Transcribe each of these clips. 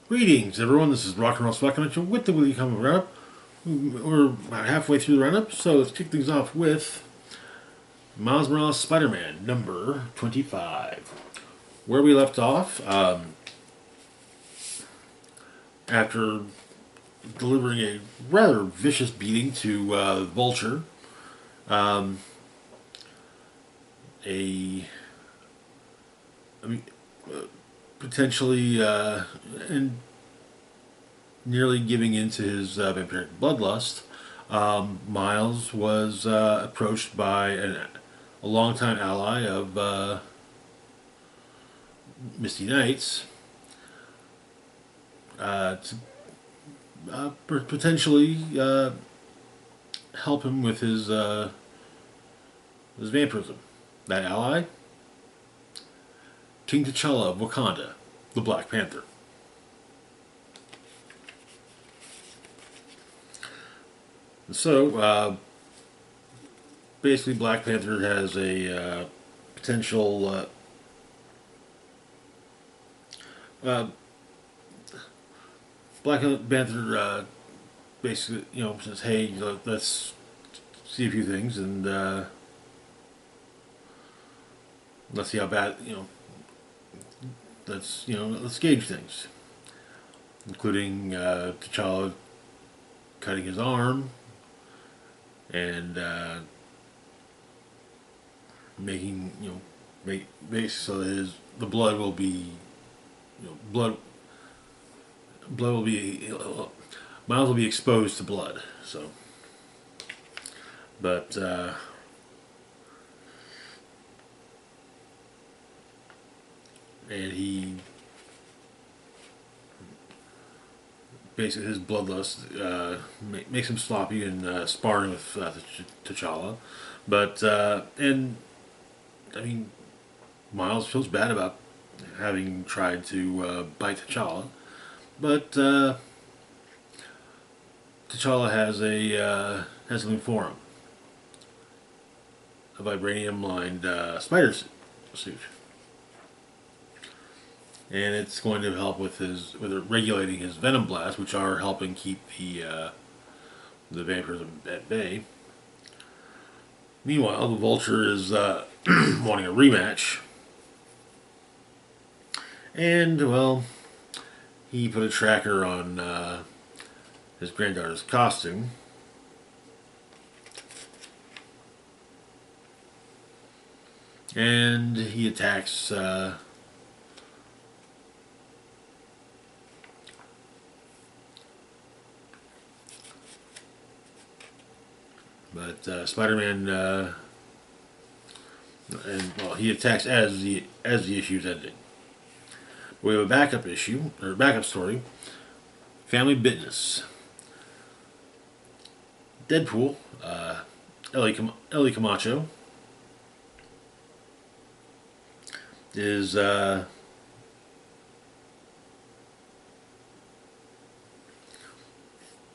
Greetings, everyone. This is Rock and Roll Spot Connection with the Weekly Comic Roundup. We're about halfway through the roundup, so let's kick things off with Miles Morales Spider-Man number 25. Where we left off, after delivering a rather vicious beating to Vulture, a I mean, potentially and nearly giving in to his vampiric bloodlust, Miles was approached by a longtime ally of Misty Knight's to potentially help him with his vampirism. That ally, King T'Challa of Wakanda, the Black Panther. So, basically, Black Panther has a potential. Black Panther basically, says, "Hey, let's see a few things and let's see how bad, let's gauge things, including T'Challa cutting his arm and making make so that the blood will be blood will be Miles will be exposed to blood. So, but and he basically his bloodlust makes him sloppy in sparring with T'Challa, but and I mean Miles feels bad about having tried to bite T'Challa, but T'Challa has something for him, a vibranium-lined spider suit, and it's going to help with regulating his venom blasts, which are helping keep the vampirism at bay. Meanwhile, the Vulture is wanting a rematch, and well, he put a tracker on his granddaughter's costume, and he attacks. But Spider-Man, and well, he attacks as the issue's ending. We have a backup issue or backup story. Family business. Deadpool, Ellie Camacho is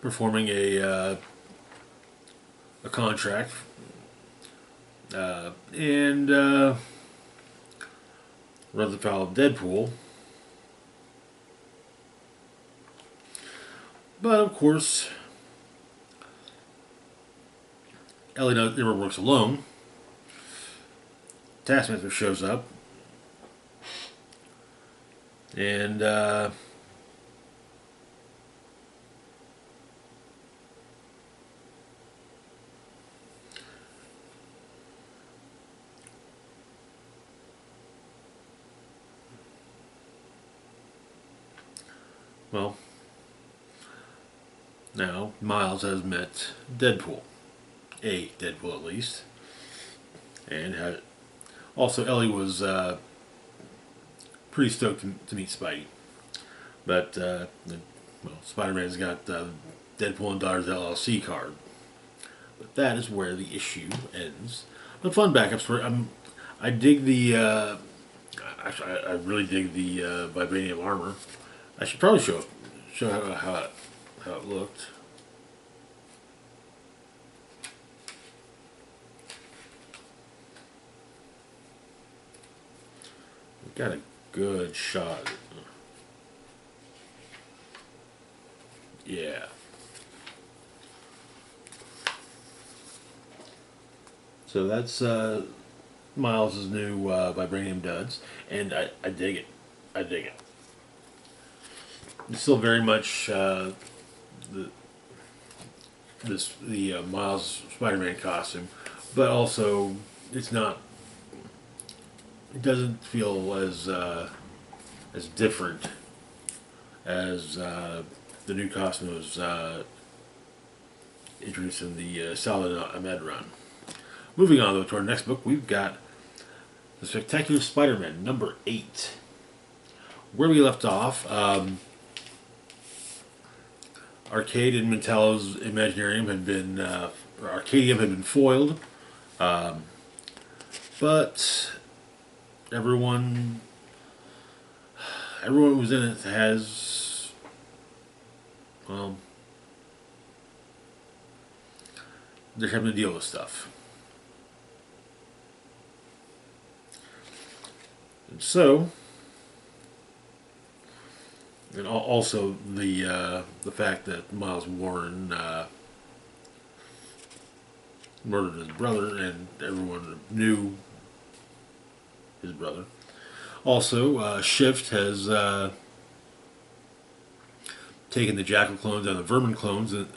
performing a contract, and runs afoul of Deadpool. But of course, Ellie never works alone. Taskmaster shows up, and well, now Miles has met Deadpool, a Deadpool at least, and also Ellie was pretty stoked to meet Spidey, but Spider-Man's got Deadpool and Daughters LLC card, but that is where the issue ends. But fun backup story. I dig the. Actually, I really dig the vibranium armor. I should probably show how it looked. We got a good shot. Yeah. So that's Miles' new Vibranium Duds, and I dig it. I dig it. It's still very much the the Miles Spider-Man costume, but also it's not. It doesn't feel as different as the new costume was introduced in the Solid Ahmed run. Moving on though to our next book, we've got the Spectacular Spider-Man #8. Where we left off, Arcade and Metallo's Imaginarium had been, or Arcadium had been foiled, but everyone, everyone who was in it has, well, they're having to deal with stuff. And so, and also the fact that Miles Warren murdered his brother, and everyone knew his brother. Also, Shift has taken the Jackal clones and the Vermin clones and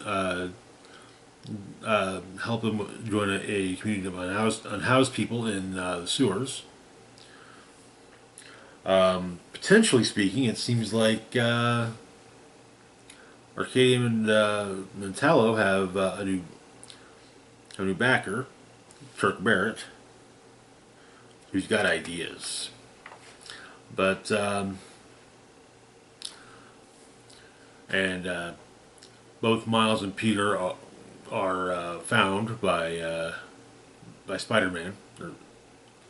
help them join a community of unhoused people in the sewers. Potentially speaking, it seems like Arcadium and Mentallo have a new backer, Kirk Barrett, who's got ideas. But and both Miles and Peter are found by Spider-Man, or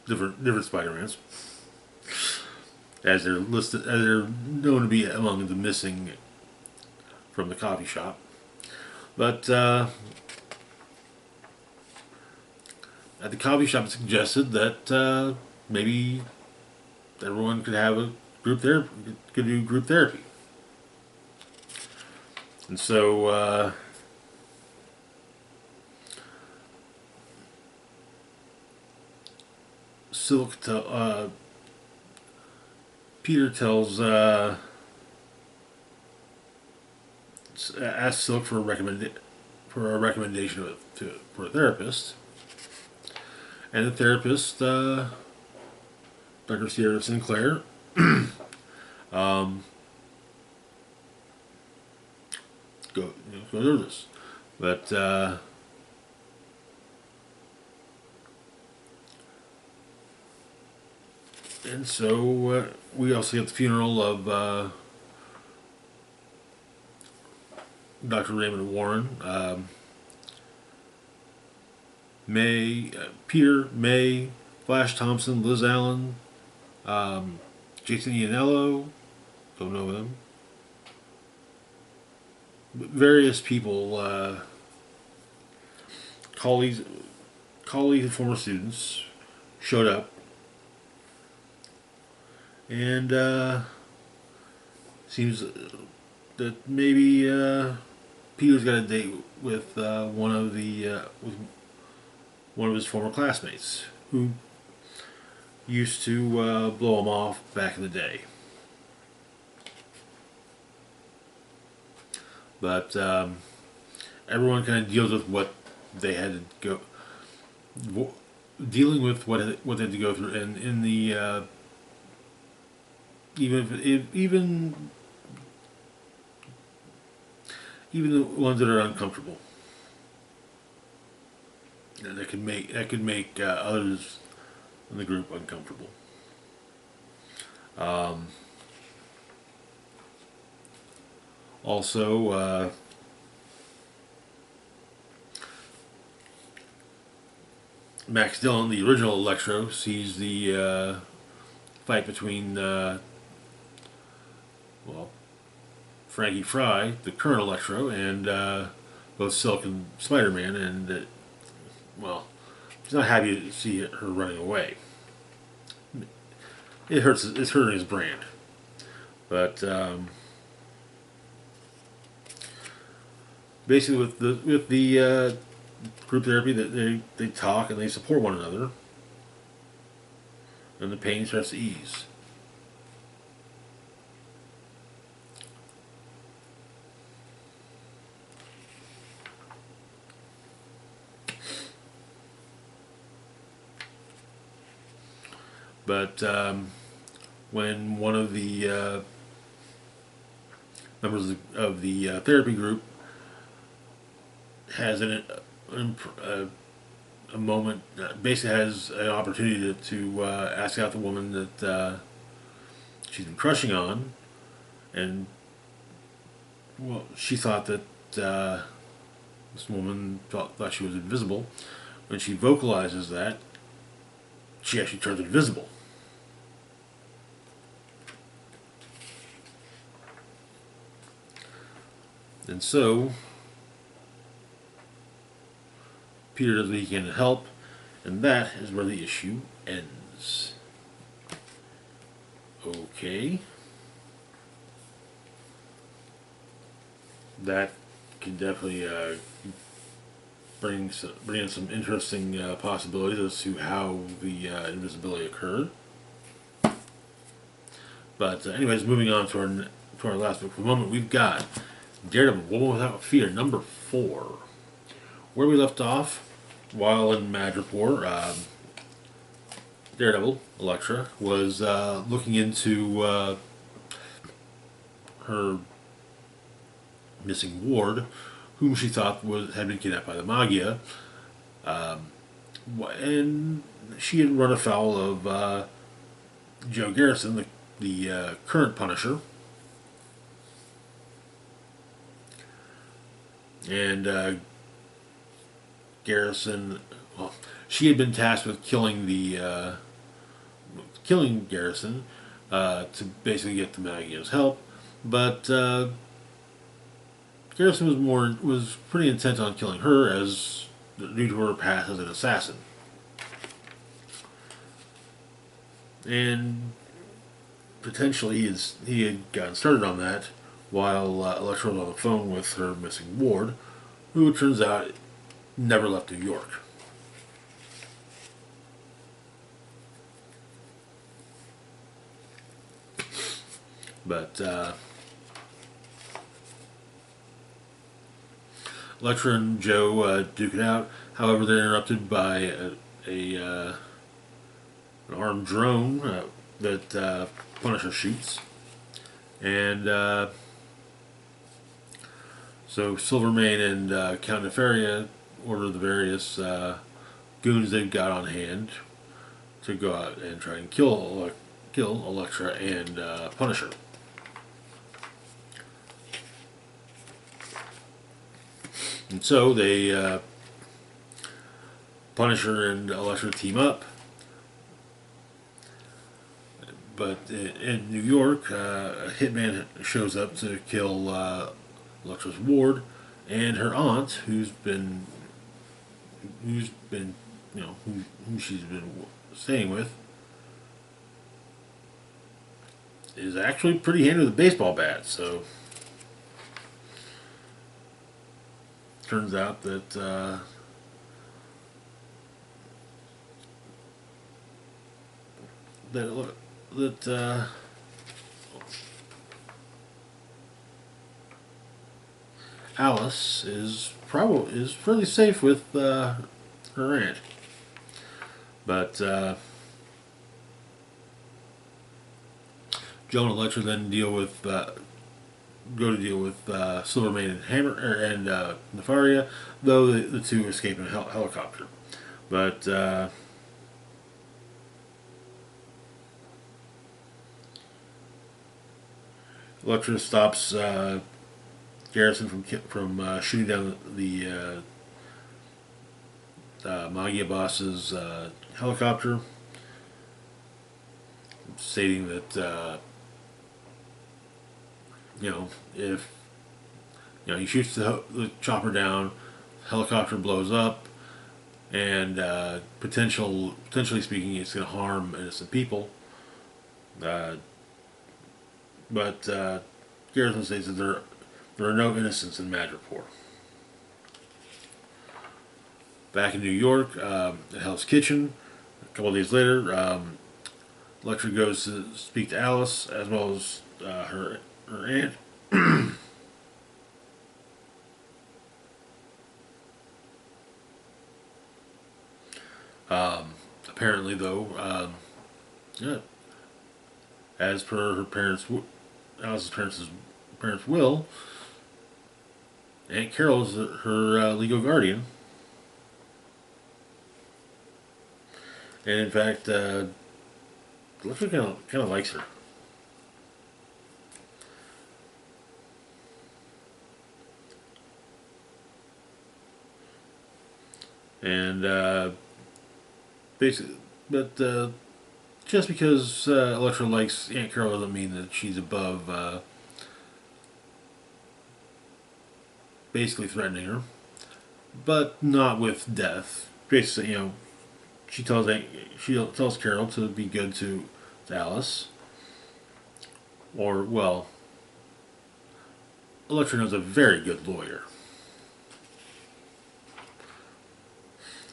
different Spider-Mans, as they're listed, as they're known to be among the missing from the coffee shop. But at the coffee shop, it suggested that maybe everyone could have a group therapy, could do group therapy, and so Silk Peter tells asks Silk for a recommendation for a therapist, and the therapist, Dr. Sierra Sinclair, um, go through this, but and so we also get the funeral of Dr. Raymond Warren. Peter, May, Flash Thompson, Liz Allen, Jason Ianello, don't know them. Various people, colleagues and former students, showed up, and seems that maybe Peter's got a date with with one of his former classmates who used to blow him off back in the day. But everyone kind of deals with what they had to go, dealing with what they had to go through, and in the even the ones that are uncomfortable, that could make others in the group uncomfortable. Also, Max Dillon, the original Electro, sees the fight between Frankie Fry, the current Electro, and both Silk and Spider-Man, and he's not happy to see her running away. It hurts. It's hurting his brand, but basically with the group therapy, that they talk and they support one another, and the pain starts to ease. But when one of the members of the therapy group has a moment, basically has an opportunity to ask out the woman that she's been crushing on, and well, she thought that this woman thought she was invisible. When she vocalizes that, she actually turns invisible. And so Peter does what he can to help, and that is where the issue ends. Okay. That can definitely bring in some interesting possibilities as to how the invisibility occurred. But anyways, moving on to our last book for the moment, we've got Daredevil, Woman Without Fear, number 4. Where we left off, while in Madripoor, Daredevil, Elektra, was looking into her missing ward, whom she thought had been kidnapped by the Magia, and she had run afoul of Joe Garrison, the current Punisher, and Garrison. Well, she had been tasked with killing Garrison to basically get the Magia's help, but Garrison was pretty intent on killing her as due to her past as an assassin, and potentially he had gotten started on that while Elektra was on the phone with her missing ward, who it turns out never left New York. But Elektra and Joe duke it out. However, they're interrupted by an armed drone that Punisher shoots, and so Silvermane and Count Nefaria order the various goons they've got on hand to go out and try and kill Elektra and Punisher. And so they Punisher and Elektra team up, but in New York, a hitman shows up to kill Elektra's ward and her aunt, who she's been staying with, is actually pretty handy with a baseball bat. So turns out that Alice is fairly safe with her aunt, but Joe and Elektra then go to deal with Silvermane and Nefaria, though the two escape in a helicopter. But Elektra stops Garrison from shooting down the Magia boss's helicopter, stating that if he shoots the chopper down, helicopter blows up, and potentially speaking, it's going to harm innocent people. But Garrison states that there are no innocents in Madripoor. Back in New York, at Hell's Kitchen, a couple of days later, Elektra goes to speak to Alice as well as her aunt. Apparently, though, yeah, as per her Alice's parents' will, Aunt Carol is her legal guardian, and in fact, Elektra kind of likes her. And basically, but just because Elektra likes Aunt Carol doesn't mean that she's above basically threatening her, but not with death. Basically, she tells Carol to be good to Alice, or well, Elektra knows a very good lawyer,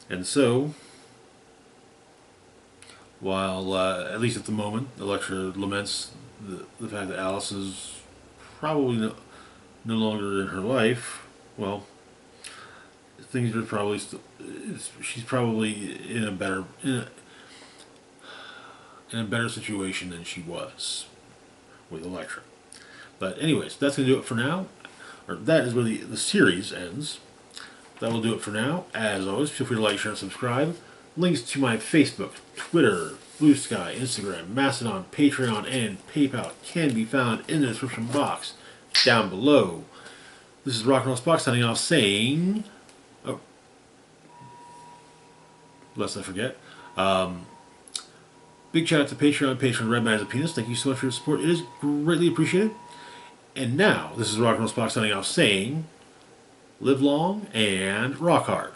and so while at least at the moment, Elektra laments the fact that Alice is probably no longer in her life. Well, things are probably she's probably in a better situation than she was with Elektra. But anyways, that's going to do it for now. Or that is where the series ends. That will do it for now. As always, feel free to like, share, and subscribe. Links to my Facebook, Twitter, Blue Sky, Instagram, Mastodon, Patreon, and PayPal can be found in the description box down below. This is Rock and Roll Spock signing off saying... Oh. Lest I forget. Big shout out to Patreon Red Man as a Penis. Thank you so much for your support. It is greatly appreciated. And now, this is Rock and Roll Spock signing off saying... Live long and rock hard.